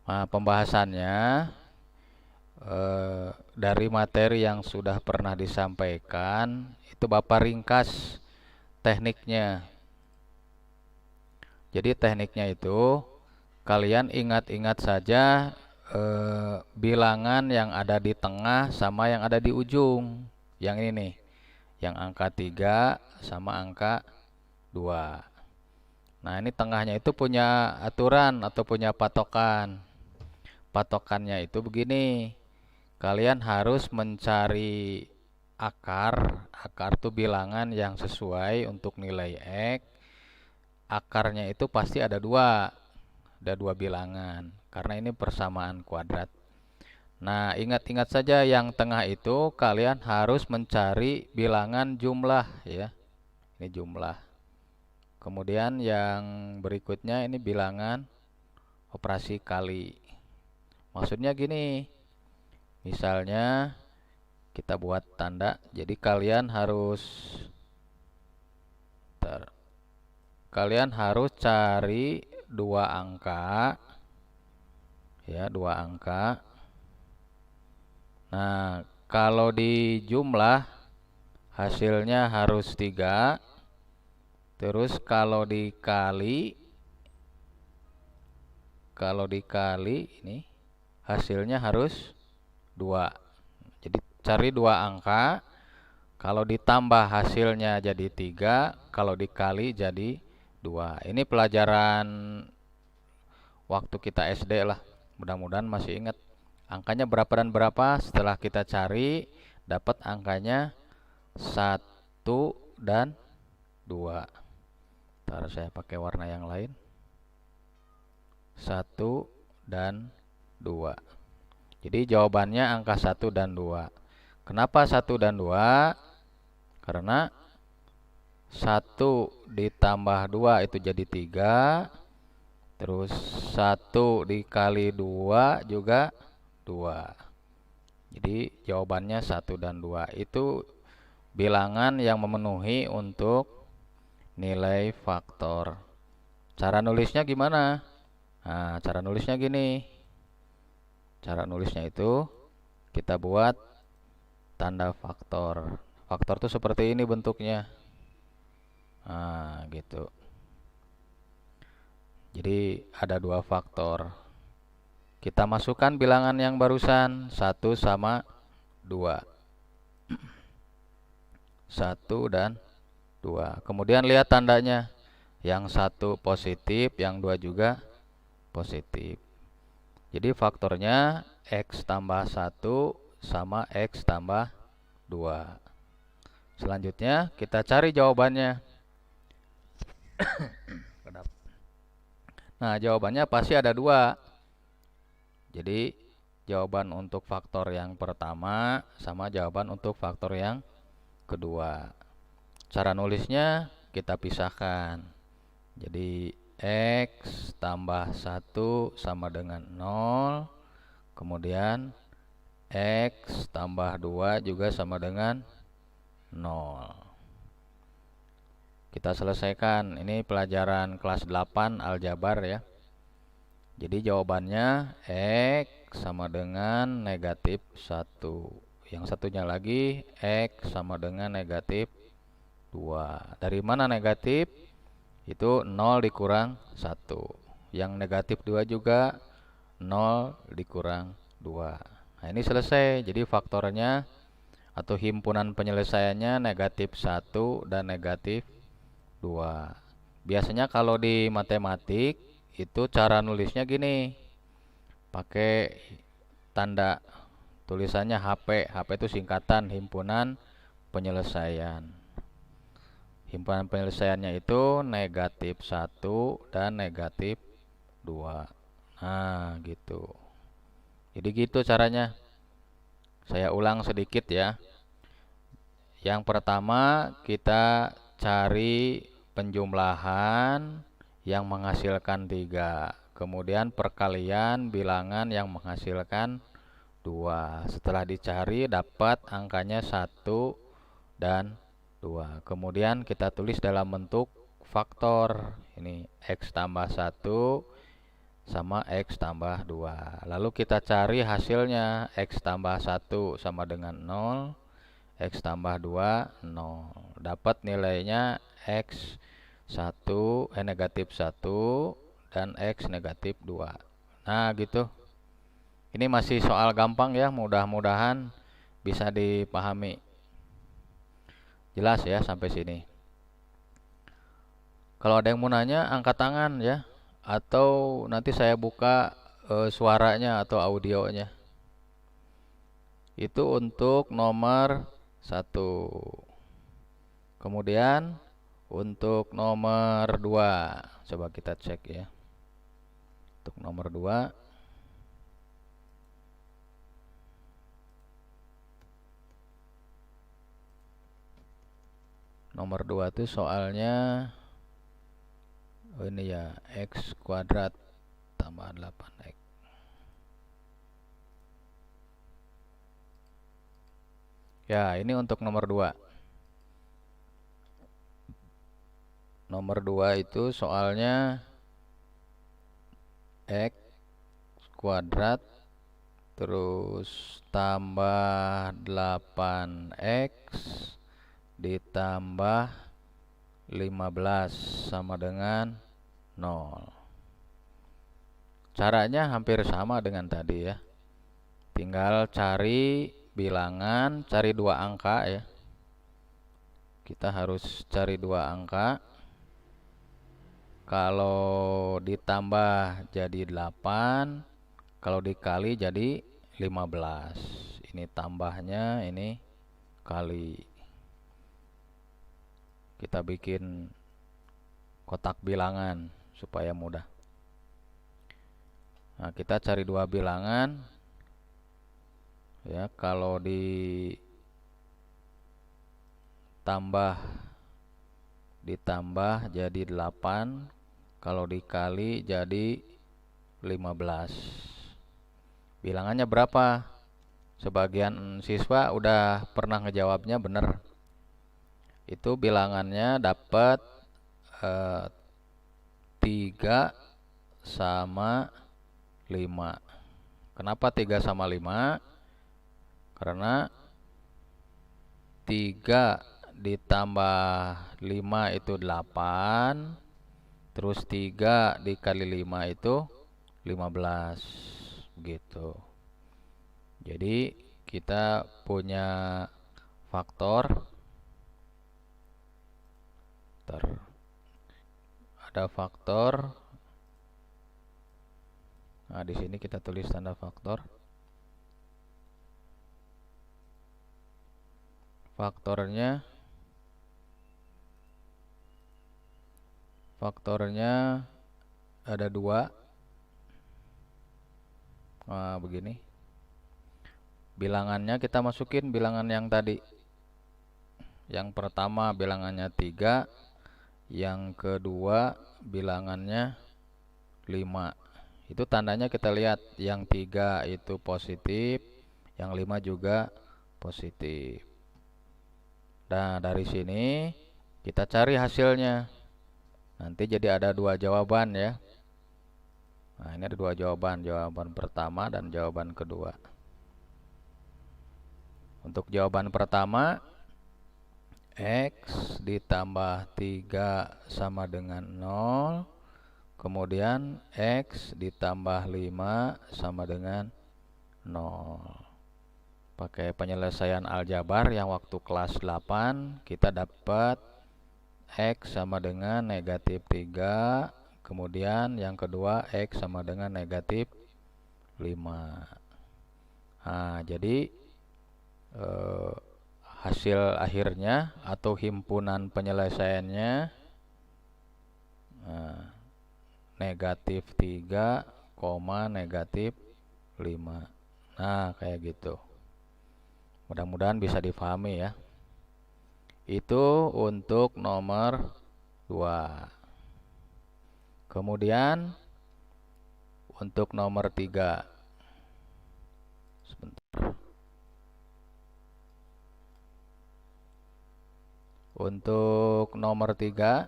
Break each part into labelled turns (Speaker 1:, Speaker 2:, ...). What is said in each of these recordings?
Speaker 1: Nah, pembahasannya dari materi yang sudah pernah disampaikan itu Bapak ringkas tekniknya. Jadi tekniknya itu kalian ingat-ingat saja bilangan yang ada di tengah sama yang ada di ujung. Yang ini nih, yang angka 3 sama angka 2. Nah, ini tengahnya itu punya aturan atau punya patokan. Patokannya itu begini. Kalian harus mencari akar. Akar itu bilangan yang sesuai untuk nilai X. Akarnya itu pasti ada dua. Ada dua bilangan. Karena ini persamaan kuadrat. Nah, ingat-ingat saja yang tengah itu kalian harus mencari bilangan jumlah ya. Ini jumlah. Kemudian yang berikutnya ini bilangan operasi kali. Maksudnya gini, misalnya kita buat tanda, jadi kalian harus cari dua angka, ya dua angka. Nah, kalau di jumlah hasilnya harus 3. Terus kalau dikali ini hasilnya harus 2. Jadi cari dua angka, kalau ditambah hasilnya jadi 3, kalau dikali jadi 2. Ini pelajaran waktu kita SD lah. Mudah-mudahan masih ingat. Angkanya berapa dan berapa, setelah kita cari dapat angkanya 1 dan 2. Ntar saya pakai warna yang lain. 1 dan 2. Jadi jawabannya angka 1 dan 2. Kenapa 1 dan 2? Karena 1 ditambah 2 itu jadi 3. Terus 1 dikali 2 juga 2. Jadi jawabannya 1 dan 2. Itu bilangan yang memenuhi untuk nilai faktor. Cara nulisnya gimana? Nah, cara nulisnya gini. Cara nulisnya itu kita buat tanda faktor. Faktor itu seperti ini bentuknya. Nah, gitu. Jadi ada dua faktor. Kita masukkan bilangan yang barusan, 1 sama 2. 1 dan 2. Kemudian lihat tandanya. Yang 1 positif, yang 2 juga positif. Jadi faktornya X tambah 1 sama X tambah 2. Selanjutnya kita cari jawabannya. Nah, jawabannya pasti ada 2. Jadi jawaban untuk faktor yang pertama sama jawaban untuk faktor yang kedua. Cara nulisnya kita pisahkan. Jadi X tambah 1 sama dengan 0. Kemudian X tambah 2 juga sama dengan 0. Kita selesaikan. Ini pelajaran kelas 8 aljabar ya. Jadi jawabannya X sama dengan negatif 1. Yang satunya lagi X sama dengan negatif 2. Dari mana negatif? Itu 0 dikurang 1. Yang negatif 2 juga 0 dikurang 2. Nah, ini selesai. Jadi faktornya atau himpunan penyelesaiannya negatif 1 dan negatif 2. Biasanya kalau di matematik itu cara nulisnya gini. Pakai tanda tulisannya HP. HP itu singkatan himpunan penyelesaian. Himpunan penyelesaiannya itu negatif 1 dan negatif 2. Nah, gitu. Jadi gitu caranya. Saya ulang sedikit ya. Yang pertama kita cari penjumlahan yang menghasilkan 3. Kemudian perkalian bilangan yang menghasilkan 2. Setelah dicari dapat angkanya 1 dan 2. Kemudian kita tulis dalam bentuk faktor. Ini X tambah 1 sama X tambah 2. Lalu kita cari hasilnya. X tambah 1 sama dengan 0. X tambah 2, 0. Dapat nilainya X negatif 1 dan X negatif 2. Nah gitu. Ini masih soal gampang ya, mudah-mudahan bisa dipahami. Jelas ya sampai sini. Kalau ada yang mau nanya, angkat tangan ya. Atau nanti saya buka suaranya atau audionya. Itu untuk nomor 1. Kemudian untuk nomor 2, coba kita cek ya. Untuk nomor 2, itu soalnya ini ya, X kuadrat tambah 8X. Ya, ini untuk nomor 2. Nomor 2 itu soalnya X kuadrat terus tambah 8X ditambah 15 sama dengan 0. Caranya hampir sama dengan tadi ya. Tinggal cari bilangan, cari 2 angka ya. Kita harus cari 2 angka. Kalau ditambah jadi 8, kalau dikali jadi 15. Ini tambahnya, ini kali. Kita bikin kotak bilangan supaya mudah. Nah, kita cari 2 bilangan. Ya, kalau ditambah jadi 8, kalau dikali jadi 15. Bilangannya berapa? Sebagian siswa udah pernah ngejawabnya bener. Itu bilangannya dapat 3 sama 5. Kenapa 3 sama 5? Karena 3 ditambah 5 itu 8. Terus 3 dikali 5 itu 15. Gitu. Jadi kita punya faktor. Ada faktor. Nah, di sini kita tulis tanda faktor. Faktornya ada 2. Nah, begini. Bilangannya kita masukin bilangan yang tadi. Yang pertama bilangannya 3, yang kedua bilangannya 5. Itu tandanya kita lihat, yang 3 itu positif, yang 5 juga positif. Nah, dari sini kita cari hasilnya. Nanti jadi ada 2 jawaban ya. Nah, ini ada 2 jawaban, jawaban pertama dan jawaban kedua. Untuk jawaban pertama, X ditambah 3 sama dengan 0. Kemudian X ditambah 5 sama dengan 0. Pakai penyelesaian aljabar yang waktu kelas 8, kita dapat X sama dengan negatif 3. Kemudian yang kedua X sama dengan negatif 5. Nah, jadi hasil akhirnya atau himpunan penyelesaiannya negatif 3, negatif 5. Nah, kayak gitu. Mudah-mudahan bisa difahami ya. Itu untuk nomor 2. Kemudian untuk nomor 3. Sebentar. Untuk nomor 3,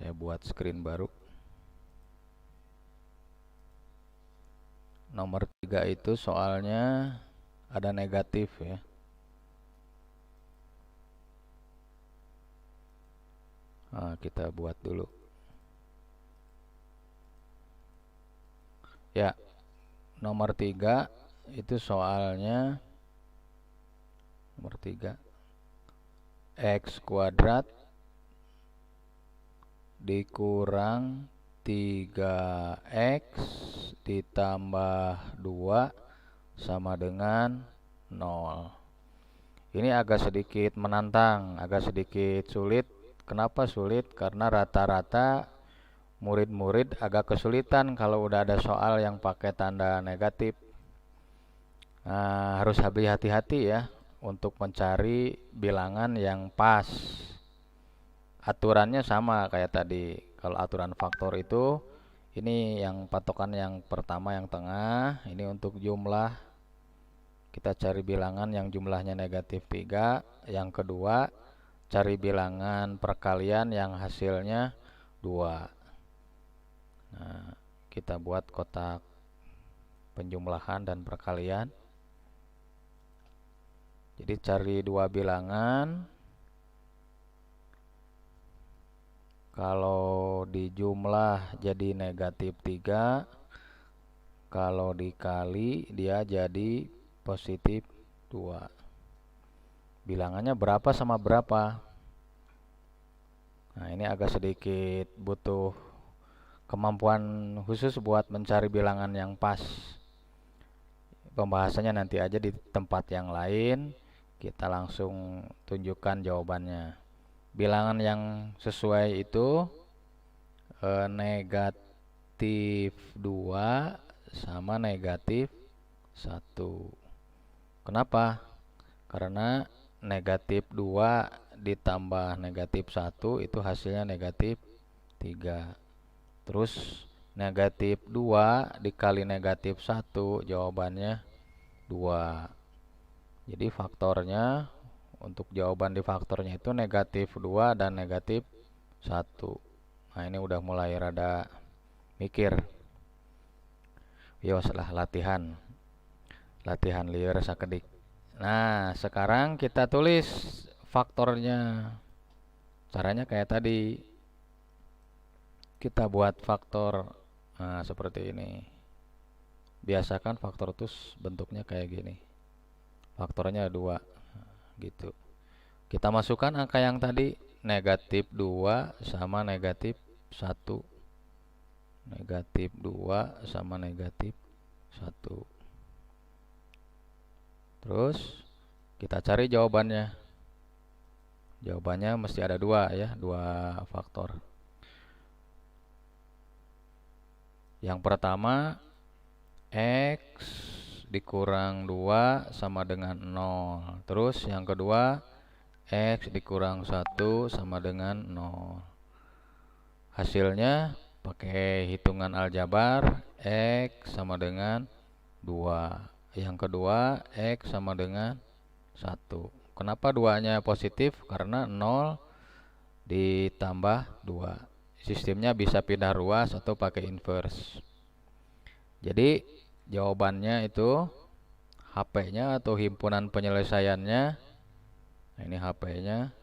Speaker 1: Saya buat screen baru. Nomor 3 itu soalnya ada negatif ya. Nah, kita buat dulu. Ya, nomor 3 itu soalnya nomor 3 X kuadrat dikurang 3X ditambah 2 sama dengan 0. Ini agak sedikit menantang, agak sedikit sulit. Kenapa sulit? Karena rata-rata murid-murid agak kesulitan kalau udah ada soal yang pakai tanda negatif. Nah, harus hati-hati ya untuk mencari bilangan yang pas. Aturannya sama kayak tadi. Kalau aturan faktor itu, ini yang patokan yang pertama yang tengah, ini untuk jumlah. Kita cari bilangan yang jumlahnya negatif 3. Yang kedua, cari bilangan perkalian yang hasilnya 2. Nah, kita buat kotak penjumlahan dan perkalian. Jadi cari dua bilangan. Kalau dijumlah jadi negatif 3. Kalau dikali dia jadi positif 2. Bilangannya berapa sama berapa? Nah, ini agak sedikit butuh kemampuan khusus buat mencari bilangan yang pas. Pembahasannya nanti aja di tempat yang lain. Kita langsung tunjukkan jawabannya. Bilangan yang sesuai itu negatif 2 sama negatif 1. Kenapa? Karena negatif 2 ditambah negatif 1 itu hasilnya negatif 3. Terus negatif 2 dikali negatif 1 jawabannya 2. Jadi faktornya untuk jawaban di faktornya itu negatif 2 dan negatif 1. Nah, ini udah mulai rada mikir. Yo, setelah latihan liur sakedik. Nah, sekarang kita tulis faktornya. Caranya kayak tadi. Kita buat faktor. Nah, seperti ini. Biasakan faktor terus bentuknya kayak gini. Faktornya 2. Gitu. Kita masukkan angka yang tadi, negatif 2 sama negatif 1. Negatif 2 sama negatif 1. Terus kita cari jawabannya. Jawabannya mesti ada 2 ya, 2 faktor. Yang pertama, X dikurang 2 sama dengan 0. Terus yang kedua, X dikurang 1 sama dengan 0. Hasilnya pakai hitungan aljabar, X sama dengan 2. Yang kedua, X sama dengan 1. Kenapa 2-nya positif? Karena 0 ditambah 2. Sistemnya bisa pindah ruas atau pakai inverse. Jadi jawabannya itu HP-nya atau himpunan penyelesaiannya. Nah, ini HP-nya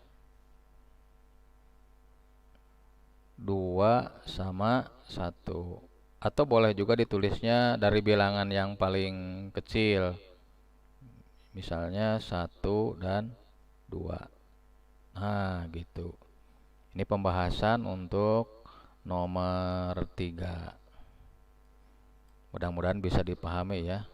Speaker 1: 2 sama 1. Atau boleh juga ditulisnya dari bilangan yang paling kecil. Misalnya 1 dan 2. Nah, gitu. Ini pembahasan untuk nomor 3. Mudah-mudahan bisa dipahami ya.